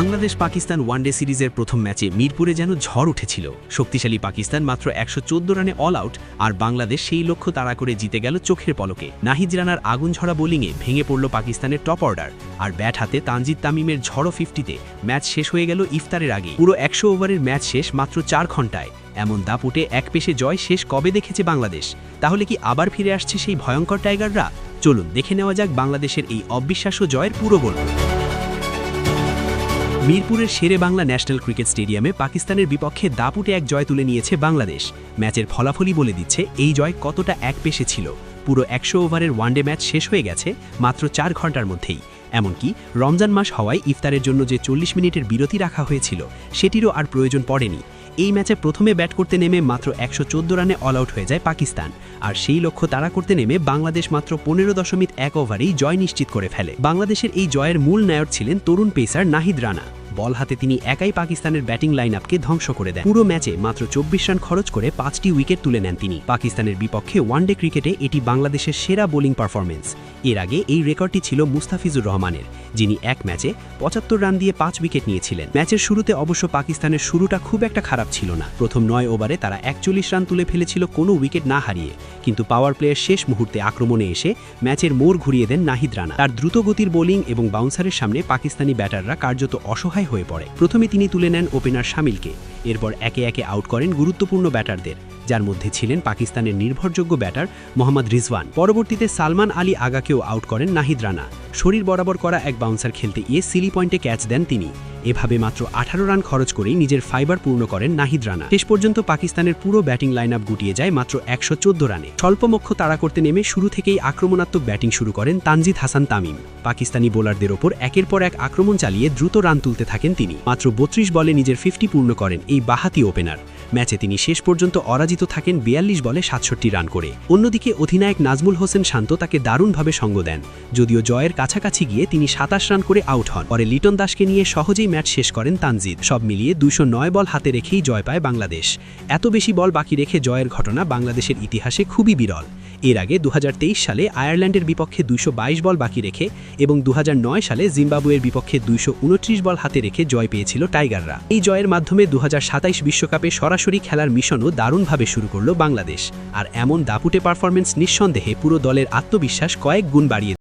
Bangladesh Pakistan one day সিরিজের প্রথম ম্যাচে মিরপুরে যেন ঝড় উঠেছিল। শক্তিশালী পাকিস্তান মাত্র ১১৪ রানে অল আউট, আর বাংলাদেশ সেই লক্ষ্য তাড়া করে জিতে গেল চোখের পলকে। নাহিদ রানার আগুনঝরা বোলিংয়ে ভেঙে পড়ল পাকিস্তানের টপ অর্ডার, আর ব্যাট হাতে তানজিদ তামিমের ঝড়ো 50-তে ম্যাচ শেষ হয়ে গেল ইফতারের আগে। পুরো ১০০ ওভারের ম্যাচ শেষ মাত্র 4 ঘন্টায়। এমন দাপুটে এক পেশে জয় শেষ কবে দেখেছে বাংলাদেশ? তাহলে কি আবার ফিরে আসছে সেই ভয়ঙ্কর টাইগাররা? চলুন দেখে নেওয়া যাক বাংলাদেশের এই অবিশ্বাস্য জয়ের পুরো গল্প। মিরপুরের শেরে বাংলা ন্যাশনাল ক্রিকেট স্টেডিয়ামে পাকিস্তানের বিপক্ষে দাপুটে এক জয় তুলে নিয়েছে বাংলাদেশ। ম্যাচের ফলাফলই বলে দিচ্ছে এই জয় কতটা একপেশে ছিল। পুরো ১০০ ওভারের ওয়ানডে ম্যাচ শেষ হয়ে গেছে মাত্র 4 ঘন্টার মধ্যেই। এমনকি রমজান মাস হওয়ায় ইফতারের জন্য যে ৪০ মিনিটের বিরতি রাখা হয়েছিল সেটিরও আর প্রয়োজন পড়েনি। এই ম্যাচে প্রথমে ব্যাট করতে নেমে মাত্র ১১৪ রানে অল আউট হয়ে যায় পাকিস্তান, আর সেই লক্ষ্য তাড়া করতে নেমে বাংলাদেশ মাত্র ১৫.১ ওভারেই জয় নিশ্চিত করে ফেলে। বাংলাদেশের এই জয়ের মূল নায়ক ছিলেন তরুণ পেসার নাহিদ রানা। বল হাতে তিনি একাই পাকিস্তানের ব্যাটিং লাইন আপকে ধ্বংস করে দেন। পুরো ম্যাচে মাত্র ২৪ রান খরচ করে ৫টি উইকেট তুলে নেন তিনি। পাকিস্তানের বিপক্ষে ওয়ানডে ক্রিকেটে এটি বাংলাদেশের সেরা বোলিং পারফরমেন্স। এর আগে এই রেকর্ডটি ছিল মুস্তাফিজুর রহমানের, যিনি এক ম্যাচে ৭৫ রান দিয়ে ৫ উইকেট নিয়েছিলেন। ম্যাচের শুরুতে অবশ্য পাকিস্তানের শুরুটা খুব একটা খারাপ ছিল না। প্রথম ৯ ওভারে তারা ৪১ রান তুলে ফেলেছিল কোনো উইকেট না হারিয়ে, কিন্তু পাওয়ার প্লেয়ের শেষ মুহূর্তে আক্রমণে এসে ম্যাচের মোড় ঘুরিয়ে দেন নাহিদ রানা। তার দ্রুত গতির বোলিং এবং বাউন্সারের সামনে পাকিস্তানি ব্যাটাররা কার্যত অসহায় হয়ে পড়ে। প্রথমে তিনি তুলে নেন ওপেনার শামিলকে, এরপর একে একে আউট করেন গুরুত্বপূর্ণ ব্যাটারদের, যার মধ্যে ছিলেন পাকিস্তানের নির্ভরযোগ্য ব্যাটার মোহাম্মদ রিজওয়ান। পরবর্তীতে সালমান আলী আগাকেও আউট করেন নাহিদ রানা। শরীর বরাবর করা এক বাউন্সার খেলতে গিয়ে সিলি পয়েন্টে ক্যাচ দেন তিনি। এভাবে মাত্র ১৮ রান খরচ করেই নিজের ফাইবার পূর্ণ করেন নাহিদ রানা। শেষ পর্যন্ত পাকিস্তানের পুরো ব্যাটিং লাইন আপ গুটিয়ে যায় মাত্র ১১৪ রানে। স্বল্পমক্ষ তাড়া করতে নেমে শুরু থেকেই আক্রমণাত্মক ব্যাটিং শুরু করেন তানজিদ হাসান তামিম। পাকিস্তানি বোলারদের ওপর একের পর এক আক্রমণ চালিয়ে দ্রুত রান তুলতে থাকেন তিনি। মাত্র ৩২ বলে নিজের 50 পূর্ণ করেন এই বাহাতি ওপেনার। ম্যাচে তিনি শেষ পর্যন্ত অরাজিত থাকেন ৪২ বলে ৬৭ রান করে। অন্যদিকে অধিনায়ক নাজমুল হোসেন শান্ত তাকে দারুণভাবে সঙ্গ দেন, যদিও জয়ের কাছাকাছি গিয়ে তিনি ২৭ রান করে আউট হন। পরে লিটন দাসকে নিয়ে সহজেই ম্যাচ শেষ করেন তানজিদ। সব মিলিয়ে ২০৯ বল হাতে রেখেই জয় পায় বাংলাদেশ। এত বেশি বল বাকি রেখে জয়ের ঘটনা বাংলাদেশের ইতিহাসে খুবই বিরল। এর আগে ২০২৩ সালে আয়ারল্যান্ডের বিপক্ষে ২২২ বল বাকি রেখে এবং ২০০৯ সালে জিম্বাবুয়ের বিপক্ষে ২২৯ বল হাতে রেখে জয় পেয়েছিল টাইগাররা। এই জয়ের মাধ্যমে ২০২৭ বিশ্বকাপে সরাসরি খেলার মিশনও দারুণভাবে শুরু করল বাংলাদেশ। আর এমন দাপুটে পারফরমেন্স নিঃসন্দেহে পুরো দলের আত্মবিশ্বাস কয়েক গুণ বাড়িয়ে